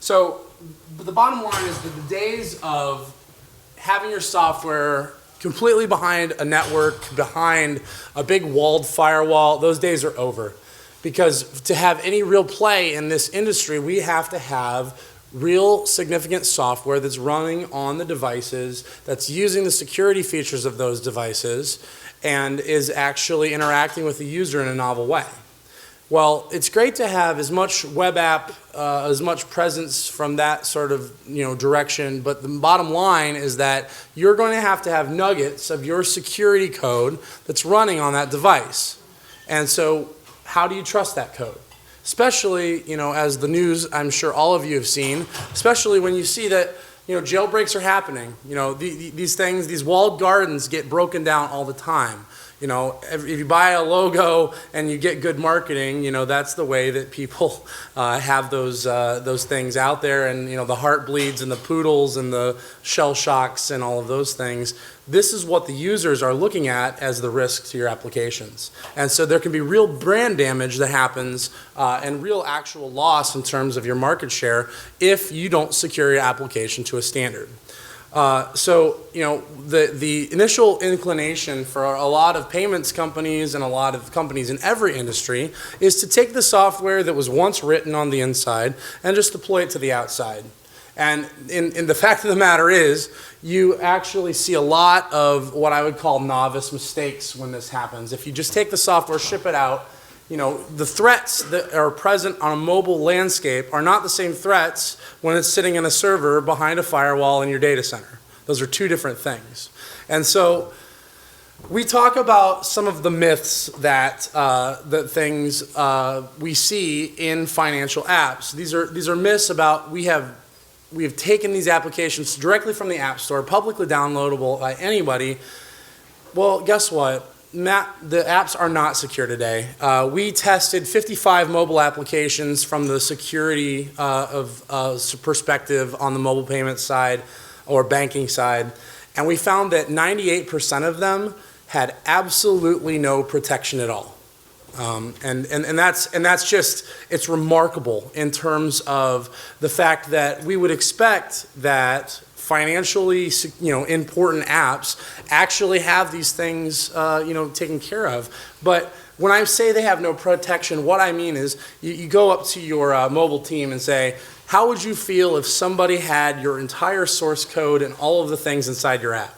So the bottom line is that the days of having your software completely behind a network, behind a big walled firewall, those days are over. Because to have any real play in this industry, we have to have real significant software that's running on the devices, that's using the security features of those devices, and is actually interacting with the user in a novel way. Well, it's great to have as much web app, as much presence from that sort of direction, but the bottom line is that you're going to have nuggets of your security code that's running on that device. And so how do you trust that code? Especially, as the news, I'm sure all of you have seen, especially when you see that, jailbreaks are happening. These things, these walled gardens get broken down all the time. If you buy a logo and you get good marketing, that's the way that people have those things out there, and the heartbleeds and the poodles and the shell shocks and all of those things. This is what the users are looking at as the risk to your applications, and so there can be real brand damage that happens and real actual loss in terms of your market share if you don't secure your application to a standard. The initial inclination for a lot of payments companies and a lot of companies in every industry is to take the software that was once written on the inside and just deploy it to the outside. And in the fact of the matter is, you actually see a lot of what I would call novice mistakes when this happens. If you just take the software, ship it out, the threats that are present on a mobile landscape are not the same threats when it's sitting in a server behind a firewall in your data center. Those are two different things. And so we talk about some of the myths that we see in financial apps. These are myths about we have taken these applications directly from the App Store, publicly downloadable by anybody. Well, guess what? The apps are not secure today. We tested 55 mobile applications from the security perspective on the mobile payment side or banking side, and we found that 98% of them had absolutely no protection at all. And that's just, it's remarkable in terms of the fact that we would expect that financially, important apps actually have these things, taken care of. But when I say they have no protection, what I mean is you go up to your mobile team and say, how would you feel if somebody had your entire source code and all of the things inside your app?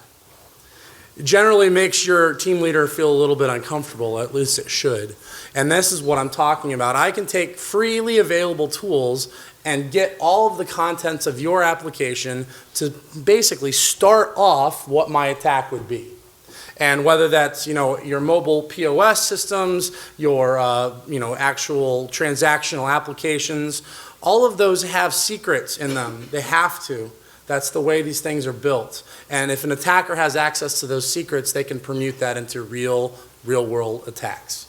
It generally makes your team leader feel a little bit uncomfortable, at least it should. And this is what I'm talking about. I can take freely available tools and get all of the contents of your application to basically start off what my attack would be. And whether that's your mobile POS systems, your actual transactional applications, all of those have secrets in them. They have to. That's the way these things are built. And if an attacker has access to those secrets, they can permute that into real world attacks.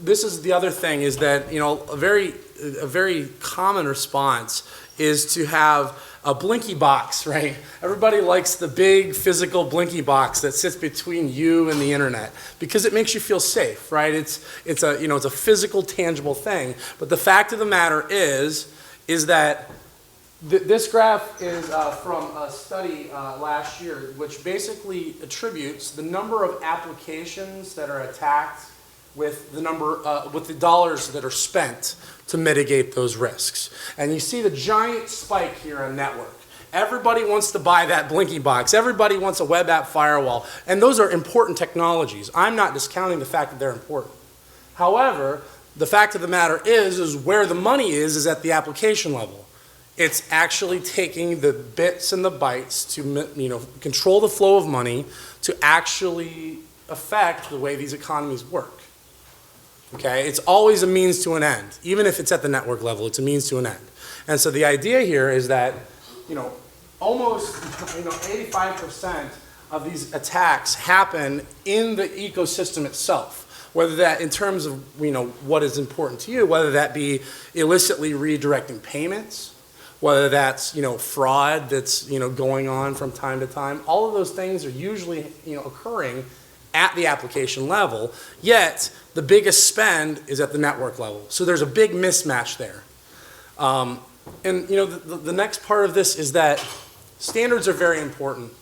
This is the other thing is that a very common response is to have a blinky box, right? Everybody likes the big physical blinky box that sits between you and the internet because it makes you feel safe, right? It's a physical, tangible thing. But the fact of the matter is that this graph is from a study last year, which basically attributes the number of applications that are attacked with the dollars that are spent to mitigate those risks. And you see the giant spike here on network. Everybody wants to buy that blinky box. Everybody wants a web app firewall. And those are important technologies. I'm not discounting the fact that they're important. However, the fact of the matter is where the money is at the application level. It's actually taking the bits and the bytes to control the flow of money to actually affect the way these economies work. Okay, it's always a means to an end. Even if it's at the network level, it's a means to an end. And so the idea here is that, almost 85% of these attacks happen in the ecosystem itself. Whether that in terms of what is important to you, whether that be illicitly redirecting payments, whether that's fraud that's going on from time to time, all of those things are usually occurring at the application level, yet the biggest spend is at the network level. So there's a big mismatch there. And the next part of this is that standards are very important.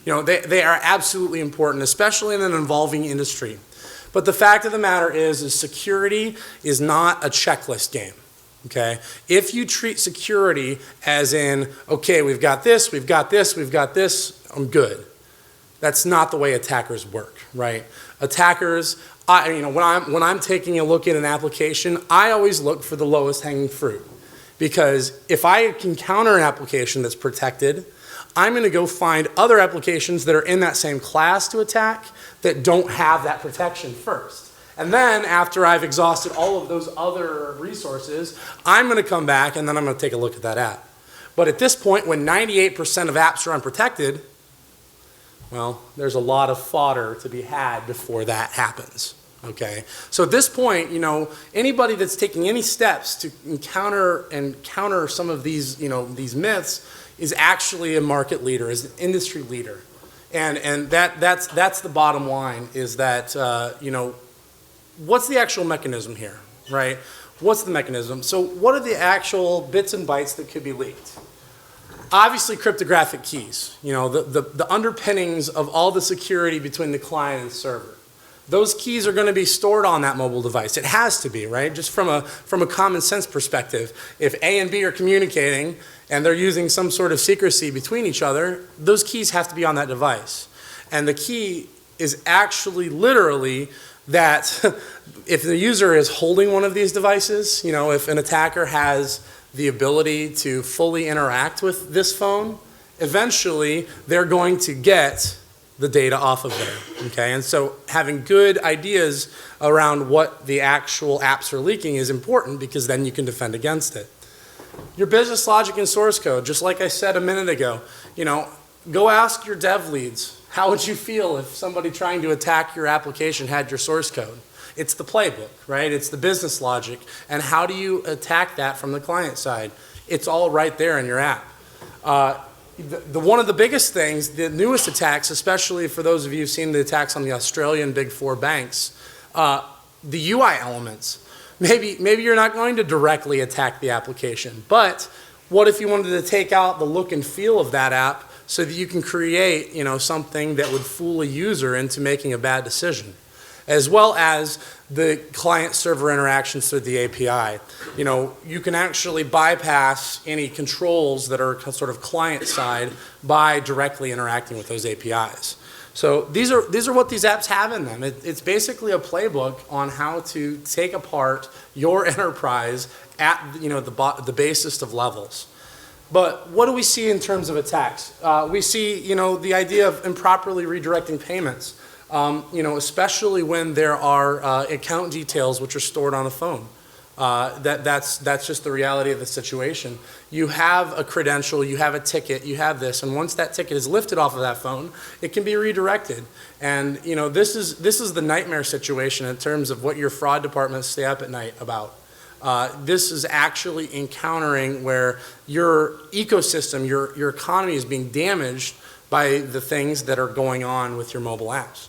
They are absolutely important, especially in an evolving industry. But the fact of the matter is security is not a checklist game. Okay? If you treat security as in, okay, we've got this, we've got this, we've got this, I'm good. That's not the way attackers work, right? Attackers, when I'm taking a look at an application, I always look for the lowest hanging fruit. Because if I can counter an application that's protected, I'm going to go find other applications that are in that same class to attack that don't have that protection first. And then after I've exhausted all of those other resources, I'm going to come back and then I'm going to take a look at that app. But at this point, when 98% of apps are unprotected, well, there's a lot of fodder to be had before that happens. Okay? So at this point, anybody that's taking any steps to counter some of these, these myths is actually a market leader, is an industry leader. And that's the bottom line, is that, what's the actual mechanism here, right? What's the mechanism? So what are the actual bits and bytes that could be leaked? Obviously, cryptographic keys, the underpinnings of all the security between the client and server. Those keys are going to be stored on that mobile device. It has to be, right? Just from a common sense perspective. If A and B are communicating and they're using some sort of secrecy between each other, those keys have to be on that device. And the key is actually literally that if the user is holding one of these devices, if an attacker has the ability to fully interact with this phone, eventually they're going to get the data off of there, okay? And so having good ideas around what the actual apps are leaking is important, because then you can defend against it. Your business logic and source code, just like I said a minute ago, go ask your dev leads, how would you feel if somebody trying to attack your application had your source code? It's the playbook, right? It's the business logic. And how do you attack that from the client side? It's all right there in your app. One of the biggest things, the newest attacks, especially for those of you who've seen the attacks on the Australian Big Four banks, the UI elements. Maybe you're not going to directly attack the application, but what if you wanted to take out the look and feel of that app so that you can create, something that would fool a user into making a bad decision, as well as the client-server interactions through the API. You can actually bypass any controls that are sort of client-side by directly interacting with those APIs. So these are what these apps have in them. It's basically a playbook on how to take apart your enterprise at the basest of levels. But what do we see in terms of attacks? We see the idea of improperly redirecting payments. Especially when there are account details which are stored on a phone. That's just the reality of the situation. You have a credential, you have a ticket, you have this, and once that ticket is lifted off of that phone, it can be redirected. And this is the nightmare situation in terms of what your fraud departments stay up at night about. This is actually encountering where your ecosystem, your economy is being damaged by the things that are going on with your mobile apps.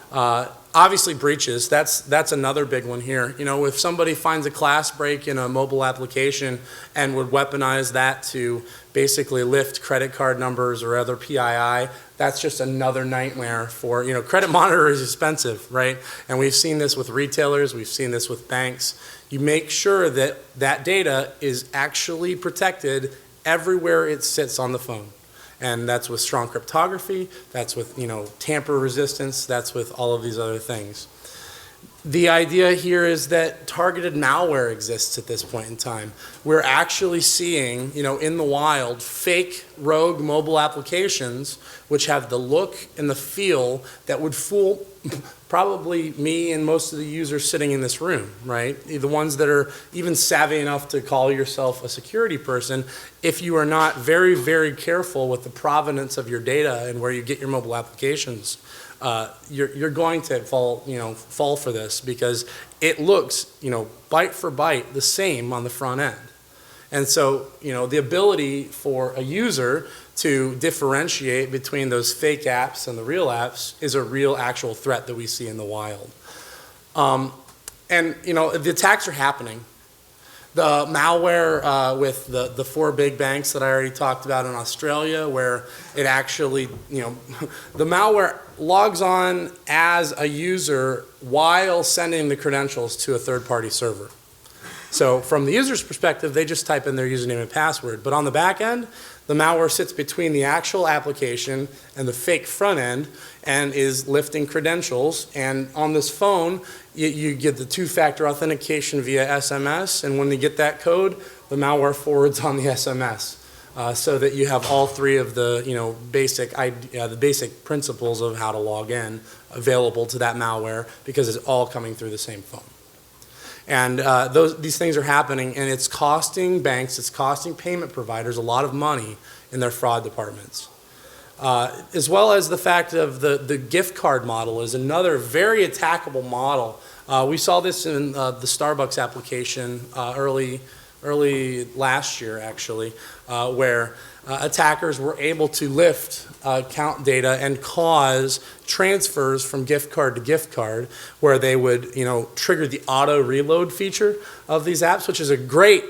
Obviously breaches, that's another big one here. If somebody finds a class break in a mobile application and would weaponize that to basically lift credit card numbers or other PII, that's just another nightmare for, credit monitor is expensive, right? And we've seen this with retailers, we've seen this with banks. You make sure that that data is actually protected everywhere it sits on the phone. And that's with strong cryptography, that's with tamper resistance, that's with all of these other things. The idea here is that targeted malware exists at this point in time. We're actually seeing, in the wild, fake rogue mobile applications which have the look and the feel that would fool probably me and most of the users sitting in this room, right? The ones that are even savvy enough to call yourself a security person. If you are not very, very careful with the provenance of your data and where you get your mobile applications, you're going to fall for this, because it looks, byte for byte the same on the front end. And so, the ability for a user to differentiate between those fake apps and the real apps is a real actual threat that we see in the wild. And the attacks are happening. The malware with the 4 big banks that I already talked about in Australia, where it actually, the malware logs on as a user while sending the credentials to a third-party server. So from the user's perspective, they just type in their username and password. But on the back end, the malware sits between the actual application and the fake front end and is lifting credentials. And on this phone, you get the 2-factor authentication via SMS. And when you get that code, the malware forwards on the SMS. So that you have all 3 of the basic principles of how to log in available to that malware, because it's all coming through the same phone. And these things are happening, and it's costing banks, it's costing payment providers a lot of money in their fraud departments. As well as the fact of the gift card model is another very attackable model. We saw this in the Starbucks application early last year, actually, where attackers were able to lift account data and cause transfers from gift card to gift card, where they would, trigger the auto reload feature of these apps, which is a great,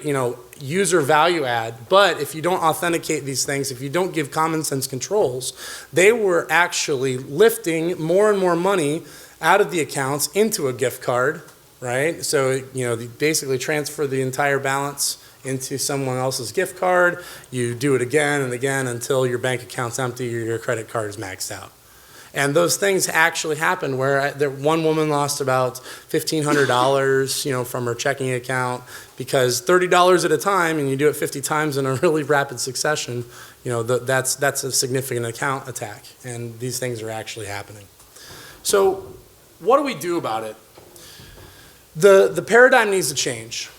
user value add. But if you don't authenticate these things, if you don't give common sense controls, they were actually lifting more and more money out of the accounts into a gift card, right? So, they basically transfer the entire balance into someone else's gift card. You do it again and again until your bank account's empty or your credit card is maxed out. And those things actually happen, where one woman lost about $1,500, from her checking account, because $30 at a time, and you do it 50 times in a really rapid succession, that's a significant account attack. And these things are actually happening. So what do we do about it? The paradigm needs to change.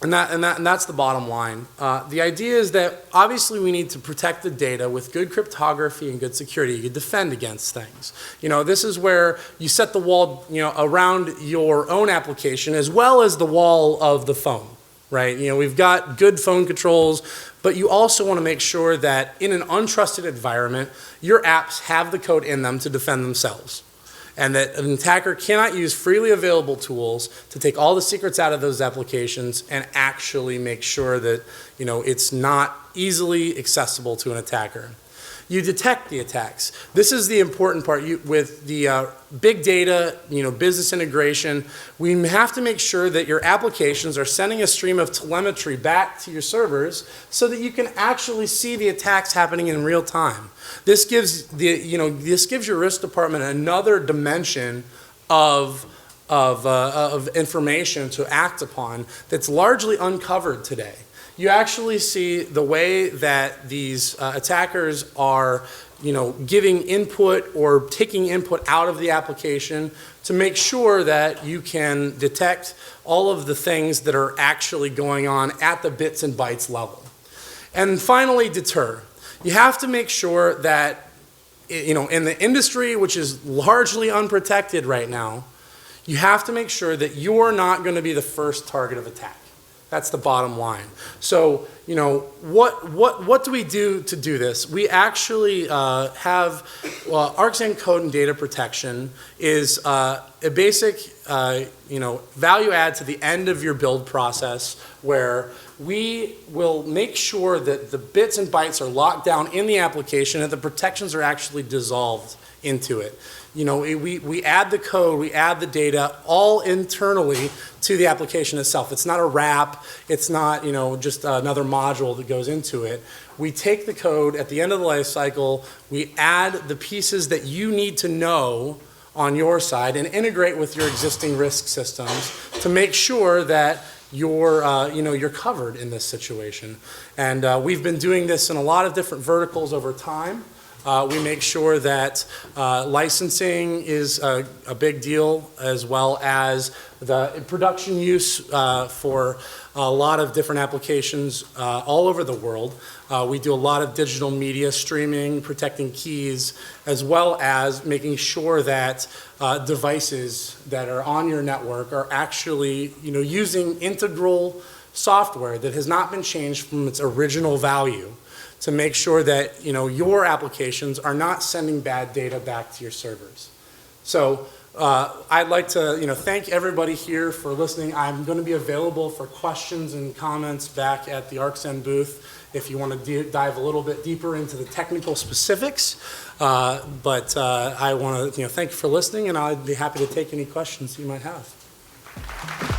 And that's the bottom line. The idea is that obviously we need to protect the data with good cryptography and good security. You defend against things. This is where you set the wall, around your own application as well as the wall of the phone, right? We've got good phone controls, but you also want to make sure that in an untrusted environment, your apps have the code in them to defend themselves. And that an attacker cannot use freely available tools to take all the secrets out of those applications and actually make sure that it's not easily accessible to an attacker. You detect the attacks. This is the important part. With the big data, business integration, we have to make sure that your applications are sending a stream of telemetry back to your servers so that you can actually see the attacks happening in real time. This gives your risk department another dimension of information to act upon that's largely uncovered today. You actually see the way that these attackers are, giving input or taking input out of the application to make sure that you can detect all of the things that are actually going on at the bits and bytes level. And finally, deter. You have to make sure that, in the industry, which is largely unprotected right now, you have to make sure that you're not going to be the first target of attack. That's the bottom line. So, what do we do to do this? We actually have Arxan code and data protection is a basic, value add to the end of your build process, where we will make sure that the bits and bytes are locked down in the application and the protections are actually dissolved into it. We add the code, we add the data all internally to the application itself. It's not a wrap, it's not just another module that goes into it. We take the code at the end of the life cycle, we add the pieces that you need to know on your side and integrate with your existing risk systems to make sure that you're covered in this situation. And we've been doing this in a lot of different verticals over time. We make sure that licensing is a big deal, as well as the production use for a lot of different applications all over the world. We do a lot of digital media streaming, protecting keys, as well as making sure that devices that are on your network are actually using integral software that has not been changed from its original value, to make sure that your applications are not sending bad data back to your servers. So I'd like to, thank everybody here for listening. I'm going to be available for questions and comments back at the Arxan booth if you want to dive a little bit deeper into the technical specifics. But I want to, thank you for listening, and I'd be happy to take any questions you might have.